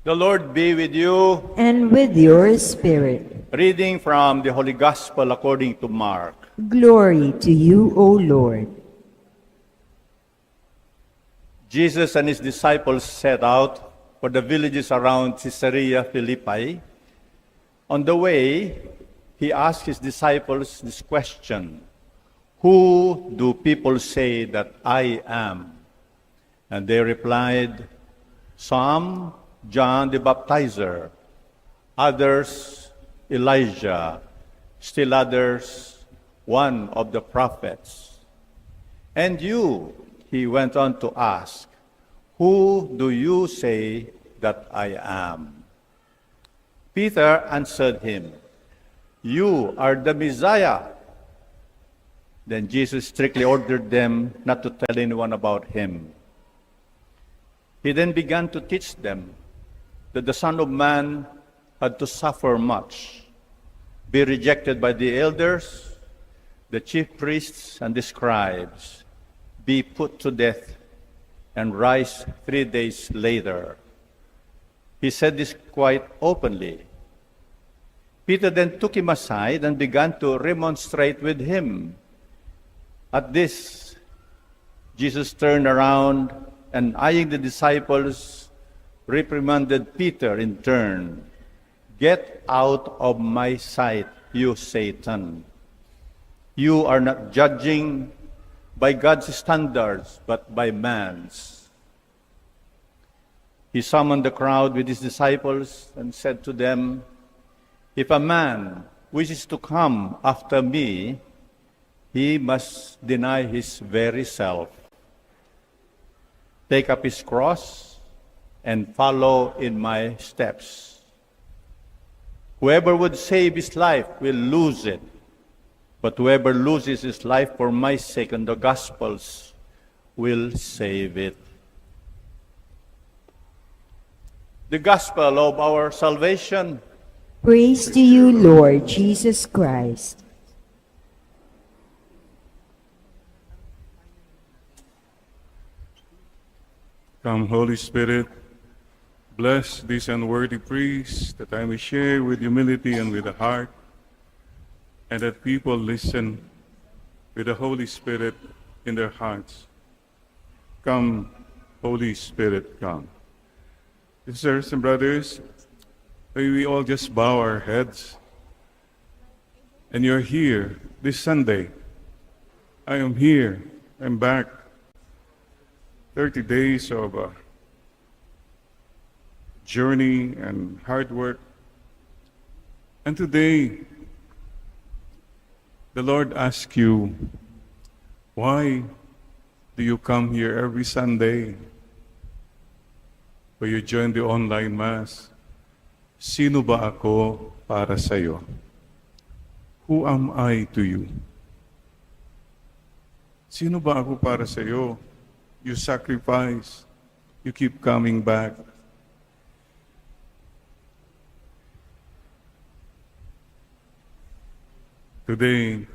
The Lord be with you. And with your spirit. Reading from the Holy Gospel according to Mark. Glory to you, O Lord. Jesus and his disciples set out for the villages around Caesarea Philippi. On the way, he asked his disciples this question: "Who do people say that I am?" And they replied, "Some, John the Baptizer, others, Elijah, still others, one of the prophets. And you," he went on to ask, "who do you say that I am?" Peter answered him, "You are the Messiah." Then Jesus strictly ordered them not to tell anyone about him. He then began to teach them that the Son of Man had to suffer much, be rejected by the elders, the chief priests, and the scribes, be put to death, and rise 3 days later. He said this quite openly. Peter then took him aside and began to remonstrate with him. At this, Jesus turned around and, eyeing the disciples, reprimanded Peter in turn. "Get out of my sight, you Satan. You are not judging by God's standards, but by man's." He summoned the crowd with his disciples and said to them, "If a man wishes to come after me, he must deny his very self, take up his cross, and follow in my steps. Whoever would save his life will lose it, but whoever loses his life for my sake and the gospel's will save it." The gospel of our salvation. Praise to you, Lord Jesus Christ. Come, Holy Spirit, bless these unworthy priests, that I may share with humility and with a heart, and that people listen with the Holy Spirit in their hearts. Come, Holy Spirit, come. Sisters and brothers, may we all just bow our heads. And you're here this Sunday. I am here. I'm back. 30 days of journey and hard work. And today, the Lord asks you, why do you come here every Sunday? Or you join the online Mass? Sino ba ako para sa'yo? Who am I to you? Sino ba ako para sa'yo? You sacrifice. You keep coming back. Today,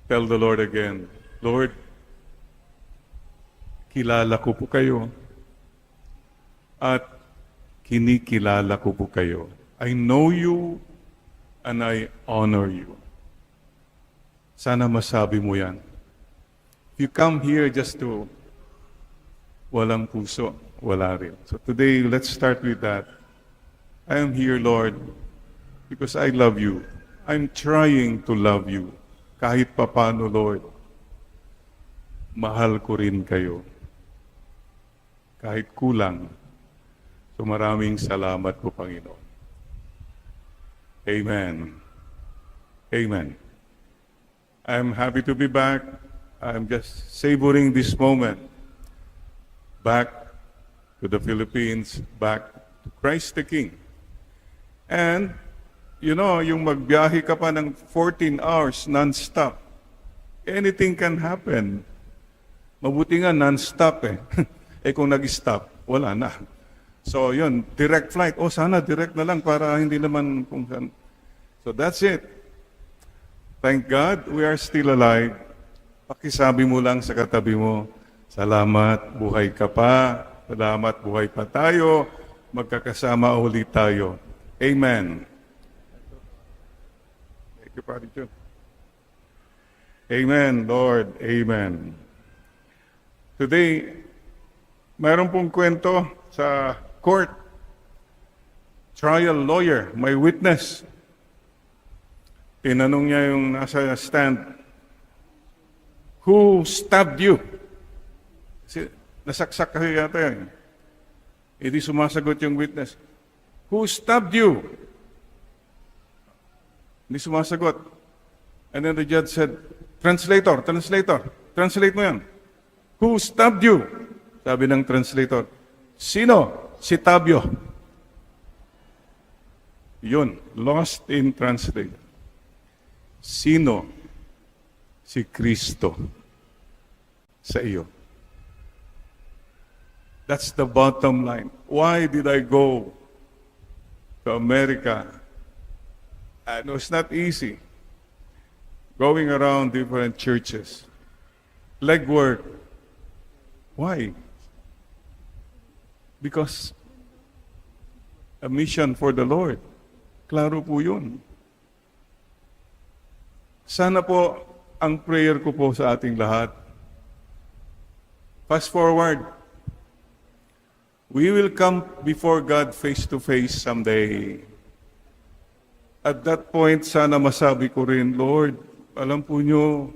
tell the Lord again, Lord, kilala ko po kayo at kinikilala ko po kayo. I know you and I honor you. Sana masabi mo yan. If you come here just to walang puso, wala rin. So today, let's start with that. I am here, Lord, because I love you. I'm trying to love you. Kahit papano, Lord, mahal ko rin kayo. Kahit kulang. So maraming salamat po, Panginoon. Amen. Amen. I'm happy to be back. I'm just savoring this moment. Back to the Philippines, back to Christ the King. And, you know, yung magbiyahe ka pa ng 14 hours non-stop, anything can happen. Mabuti nga non-stop eh. Eh kung nag-stop, wala na. So yun, direct flight. Oh, sana direct na lang para hindi naman kung saan. So that's it. Thank God we are still alive. Pakisabi mo lang sa katabi mo, salamat, buhay ka pa. Salamat, buhay pa tayo. magkakasama ulit tayo. Amen. Thank you, Padre John. Amen, Lord. Amen. Today, mayroon pong kwento sa court. Trial lawyer, may witness. Tinanong niya yung nasa stand, who stabbed you? Kasi nasaksak kasi yata yan. Hindi sumasagot yung witness. Who stabbed you? Hindi sumasagot. And then the judge said, translator, translate mo yan. Who stabbed you? Sabi ng translator, sino? Si Tabio. Yun, lost in translation. Sino? Si Kristo sa iyo. That's the bottom line. Why did I go to America? And it was not easy. Going around different churches. Legwork. Why? Because a mission for the Lord. Klaro po yun. Sana po ang prayer ko po sa ating lahat. Fast forward. We will come before God face to face someday. At that point, sana masabi ko rin, Lord, alam po nyo,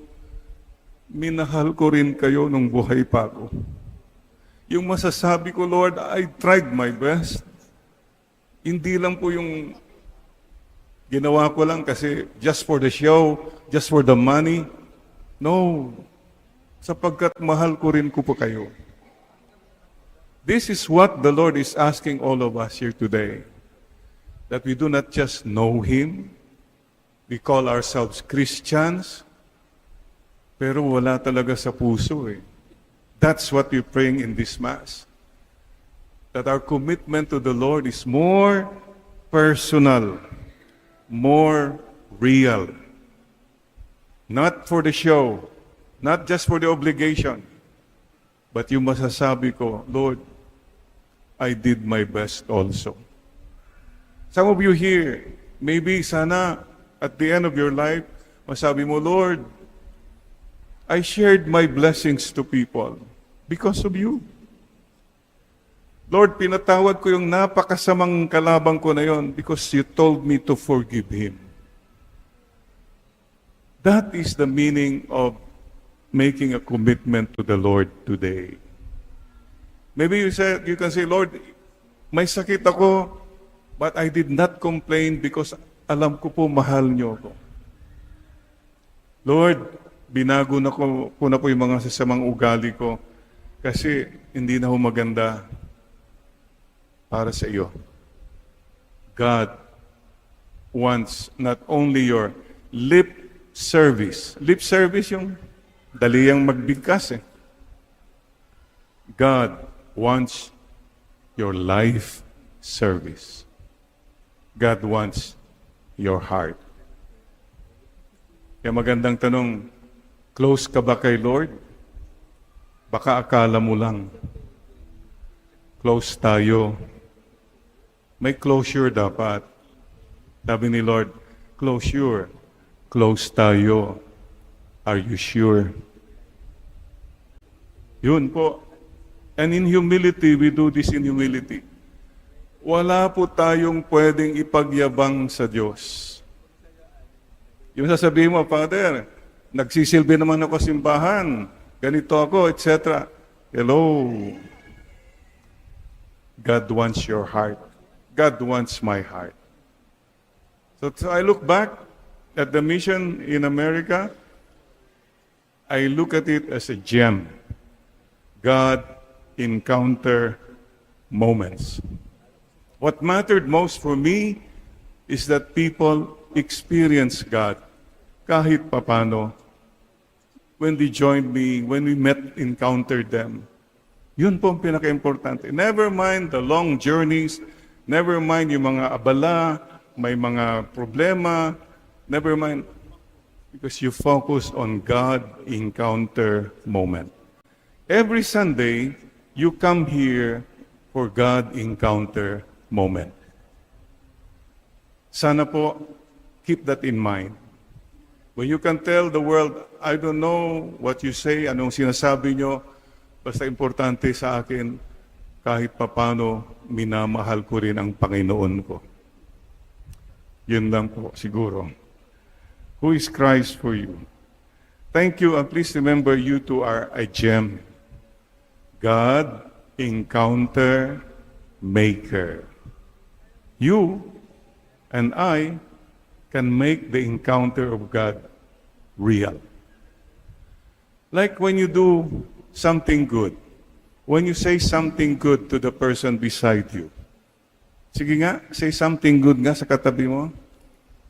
minahal ko rin kayo nung buhay pa ako. Yung masasabi ko, Lord, I tried my best. Hindi lang po yung ginawa ko lang kasi just for the show, just for the money. No. Sapagkat mahal ko rin po kayo. This is what the Lord is asking all of us here today. That we do not just know Him. We call ourselves Christians. Pero wala talaga sa puso eh. That's what we're praying in this Mass. That our commitment to the Lord is more personal, more real. Not for the show, not just for the obligation, but yung masasabi ko, Lord, I did my best also. Some of you here, maybe sana at the end of your life, masabi mo, Lord, I shared my blessings to people because of you. Lord, pinatawad ko yung napakasamang kalabang ko na yon because you told me to forgive him. That is the meaning of making a commitment to the Lord today. Maybe you can say, Lord, may sakit ako, but I did not complain because alam ko po mahal niyo ako. Lord, binago na ko na po yung mga sasamang ugali ko kasi hindi na ho maganda para sa iyo. God wants not only your lip service. Lip service yung daliyang magbigkas eh. God wants your life service. God wants your heart. Kaya magandang tanong, close ka ba kay Lord? Baka akala mo lang. Close tayo. May closure dapat. Sabi ni Lord, closure. Close tayo. Are you sure? Yun po. And in humility, we do this in humility. Wala po tayong pwedeng ipagyabang sa Diyos. Yung sasabihin mo, Father, nagsisilbi naman ako sa simbahan, ganito ako, etc. Hello. God wants your heart. God wants my heart. So I look back at the mission in America, I look at it as a gem. God encounter moments. What mattered most for me is that people experience God kahit papano. When they joined me, when we met, encountered them. Yun po ang pinaka-importante. Never mind the long journeys, never mind yung mga abala, may mga problema, never mind. Because you focus on God encounter moment. Every Sunday, you come here for God encounter moment. Sana po, keep that in mind. When you can tell the world, I don't know what you say, anong sinasabi nyo, basta importante sa akin, kahit papano, minamahal ko rin ang Panginoon ko. Yun lang po, siguro. Who is Christ for you? Thank you, and please remember you two are a gem. God, encounter, maker. You and I can make the encounter of God real. Like when you do something good, when you say something good to the person beside you. Sige nga, say something good nga sa katabi mo.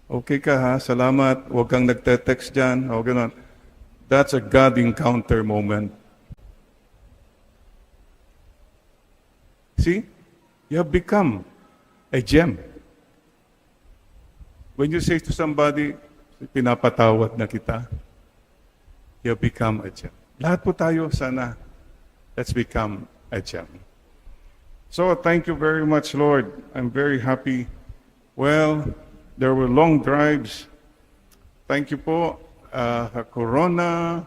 Okay ka ha, salamat, huwag kang nagte-text dyan, o gano'n. That's a God encounter moment. See? You have become a gem. When you say to somebody, pinapatawad na kita, you have become a gem. Lahat po tayo, sana, let's become a gem. So, thank you very much, Lord. I'm very happy. Well, there were long drives. Thank you po, Corona,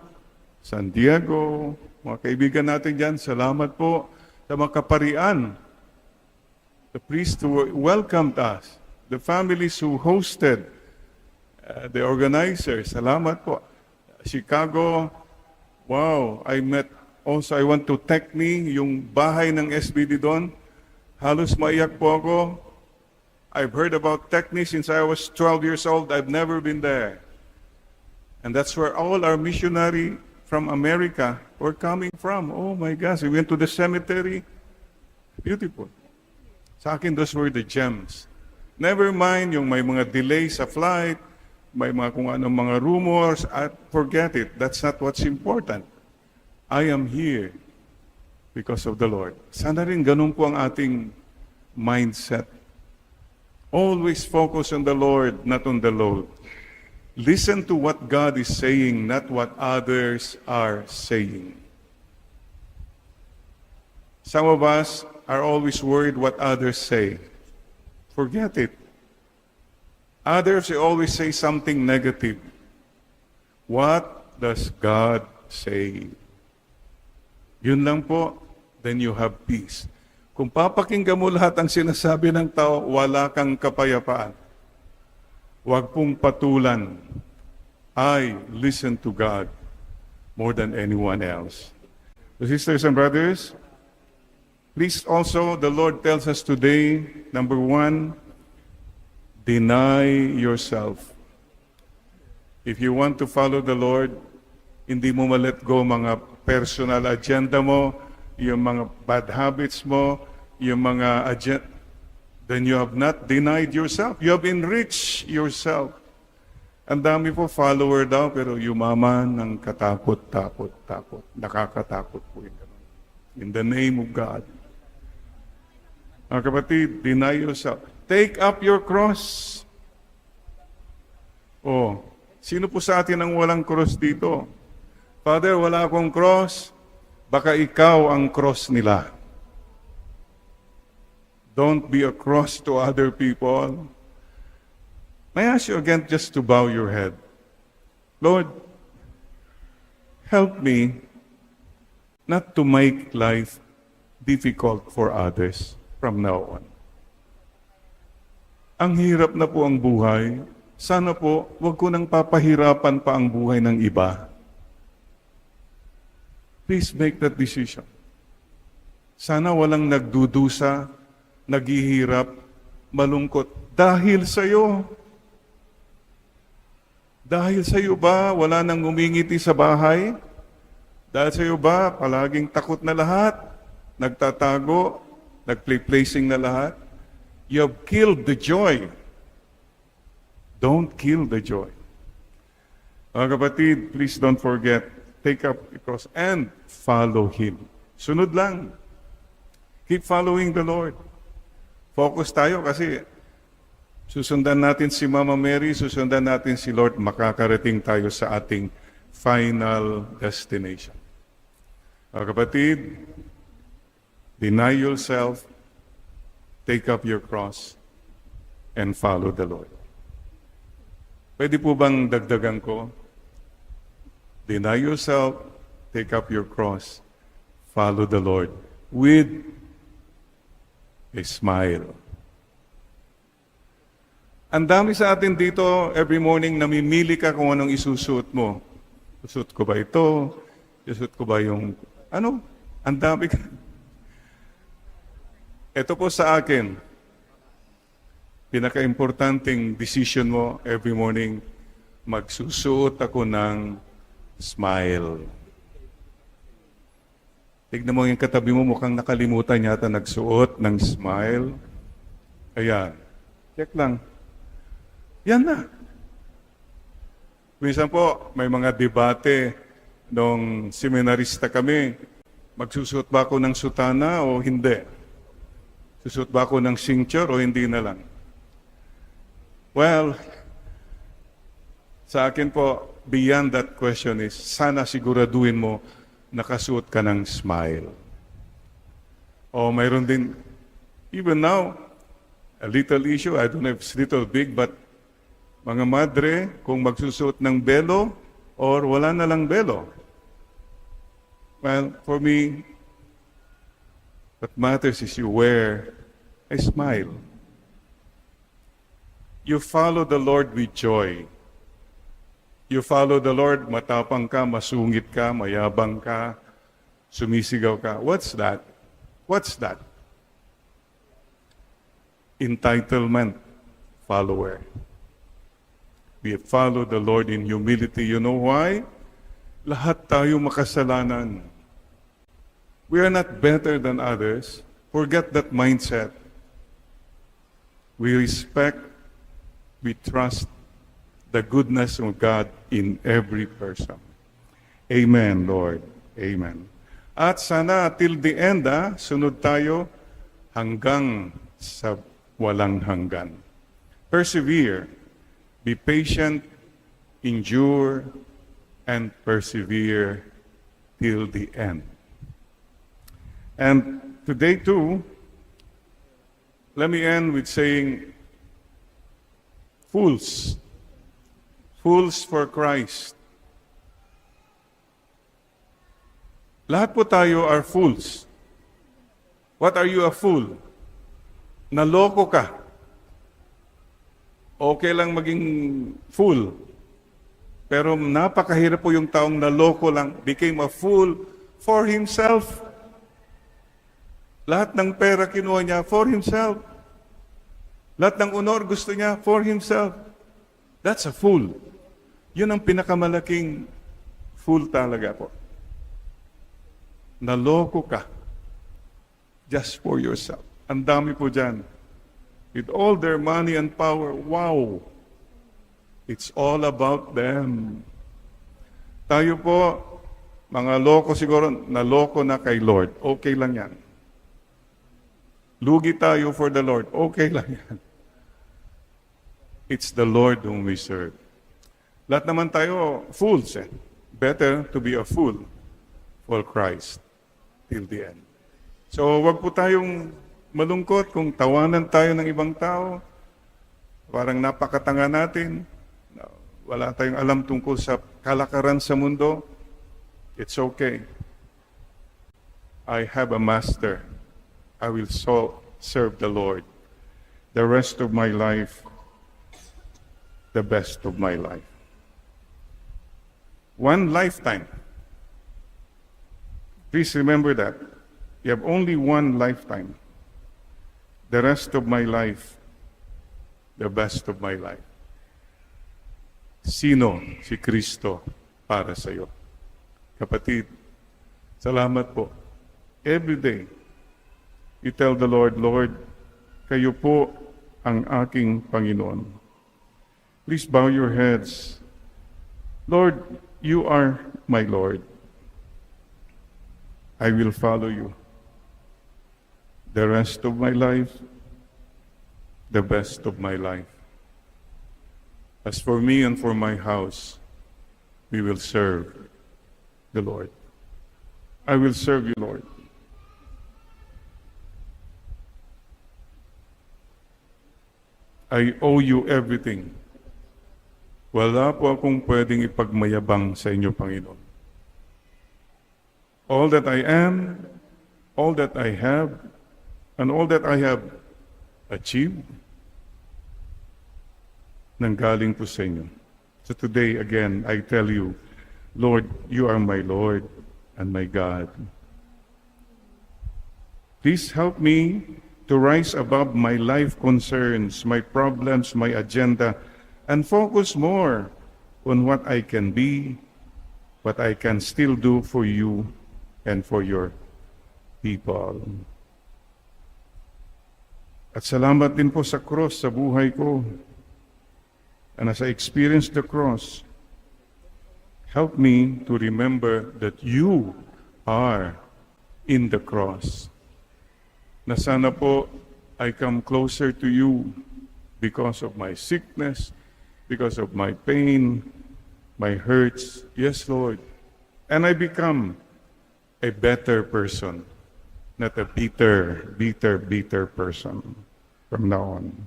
San Diego, mga kaibigan natin dyan, salamat po sa mga kaparian, the priests who welcomed us, the families who hosted, the organizers, salamat po. Chicago, wow, I went to Techni, yung bahay ng SBD doon. Halos maiyak po ako. I've heard about Techni since I was 12 years old. I've never been there. And that's where all our missionary from America were coming from. Oh my gosh, we went to the cemetery. Beautiful. Sa akin, those were the gems. Never mind yung may mga delay sa flight, may mga kung anong mga rumors, forget it. That's not what's important. I am here because of the Lord. Sana rin ganun po ang ating mindset. Always focus on the Lord, not on the load. Listen to what God is saying, not what others are saying. Some of us are always worried what others say. Forget it. Others always say something negative. What does God say? Yun lang po, then you have peace. Kung papakinggan mo lahat ang sinasabi ng tao, wala kang kapayapaan. Huwag pong patulan. I listen to God more than anyone else. So sisters and brothers, please also, the Lord tells us today, number 1, deny yourself. If you want to follow the Lord, hindi mo ma-let go mga personal agenda mo, yung mga bad habits mo, yung mga agenda, then you have not denied yourself. You have enriched yourself. Ang dami po follower daw, pero yumaman ng katakot-takot. Nakakatakot po yun. In the name of God. Mga kapatid, deny yourself. Take up your cross. Oh, sino po sa atin ang walang cross dito? Father, wala akong cross. Baka ikaw ang cross nila. Don't be a cross to other people. May I ask you again just to bow your head? Lord, help me not to make life difficult for others from now on. Ang hirap na po ang buhay. Sana po, wag ko nang papahirapan pa ang buhay ng iba. Please make that decision. Sana walang nagdudusa, naghihirap, malungkot. Dahil sa iyo. Dahil sa iyo ba, wala nang umingiti sa bahay? Dahil sa iyo ba, palaging takot na lahat? Nagtatago, nag-play-placing na lahat? You have killed the joy. Don't kill the joy. Mga kapatid, please don't forget, take up the cross and follow Him. Sunod lang. Keep following the Lord. Focus tayo kasi susundan natin si Mama Mary, susundan natin si Lord, makakarating tayo sa ating final destination. Mga kapatid, Deny yourself, take up your cross, and follow the Lord. Pwede po bang dagdagan ko? Deny yourself, take up your cross, follow the Lord with a smile. Ang dami sa atin dito, every morning, namimili ka kung anong isusuot mo. Susuot ko ba ito? Susuot ko ba yung, ano? Ang dami ka. Ito po sa akin, pinaka-importanting decision mo every morning, magsusuot ako ng smile. Tignan mo yung katabi mo, mukhang nakalimutan yata nagsuot ng smile. Ayan. Check lang. Yan na. Minsan po, may mga debate nung seminarista kami. Magsusuot ba ako ng sutana o hindi? Susuot ba ako ng cincture o hindi na lang? Well, sa akin po, beyond that question is, sana siguraduhin mo nakasuot ka ng smile. O mayroon din, even now, a little issue, I don't know if it's little big, but mga madre, kung magsusuot ng belo or wala na lang belo. Well, for me, what matters is you wear a smile. You follow the Lord with joy. You follow the Lord, matapang ka, masungit ka, mayabang ka, sumisigaw ka. What's that? What's that? Entitlement follower. We follow the Lord in humility. You know why? Lahat tayo makasalanan. We are not better than others. Forget that mindset. We respect, we trust the goodness of God in every person. Amen, Lord. Amen. At sana till the end, sunod tayo hanggang sa walang hanggan. Persevere. Be patient, endure, and persevere till the end. And today too, let me end with saying, fools. Fools for Christ. Lahat po tayo are fools. What are you a fool? Naloko ka. Okay lang maging fool. Pero napakahirap po yung taong naloko lang, became a fool for himself. Lahat ng pera kinuha niya for himself. Lahat ng honor gusto niya for himself. That's a fool. Yun ang pinakamalaking fool talaga po. Naloko ka just for yourself. Ang dami po dyan. With all their money and power, wow! It's all about them. Tayo po, mga loko siguro, naloko na kay Lord. Okay lang yan. Lugi tayo for the Lord. Okay lang yan. It's the Lord whom we serve. Lahat naman tayo, fools eh. Better to be a fool for Christ till the end. So, wag po tayong malungkot kung tawanan tayo ng ibang tao. Parang napakatanga natin. Wala tayong alam tungkol sa kalakaran sa mundo. It's okay. I have a master. I will serve the Lord. The rest of my life, the best of my life. One lifetime. Please remember that. You have only one lifetime. The rest of my life, the best of my life. Sino si Kristo para sa iyo? Kapatid, salamat po. Every day, you tell the Lord, Lord, kayo po ang aking Panginoon. Please bow your heads. Lord, you are my Lord. I will follow you. The rest of my life, the best of my life. As for me and for my house, we will serve the Lord. I will serve you, Lord. I owe you everything. Wala po akong pwedeng ipagmayabang sa inyo, Panginoon. All that I am, all that I have, and all that I have achieved, nanggaling po sa inyo. So today, again, I tell you, Lord, you are my Lord and my God. Please help me to rise above my life concerns, my problems, my agenda, and focus more on what I can be, what I can still do for you and for your people. At salamat din po sa cross sa buhay ko. And as I experience the cross, help me to remember that you are in the cross. Na sana po I come closer to you because of my sickness, because of my pain, my hurts. Yes, Lord. And I become a better person, not a bitter person from now on.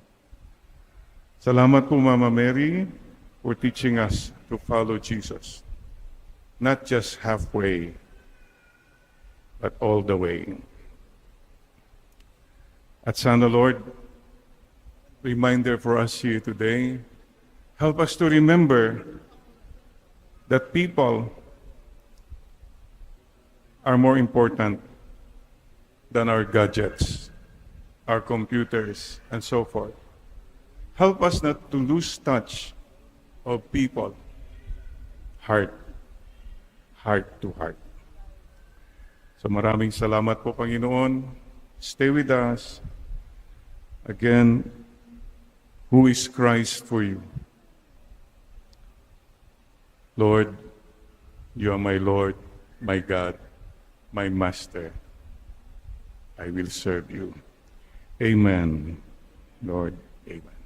Salamat po, Mama Mary, for teaching us to follow Jesus. Not just halfway, but all the way. At sana, Lord, reminder for us here today, help us to remember that people are more important than our gadgets, our computers, and so forth. Help us not to lose touch of people, heart to heart. So maraming salamat po, Panginoon. Stay with us. Again, who is Christ for you? Lord, you are my Lord, my God, my Master. I will serve you. Amen, Lord. Amen.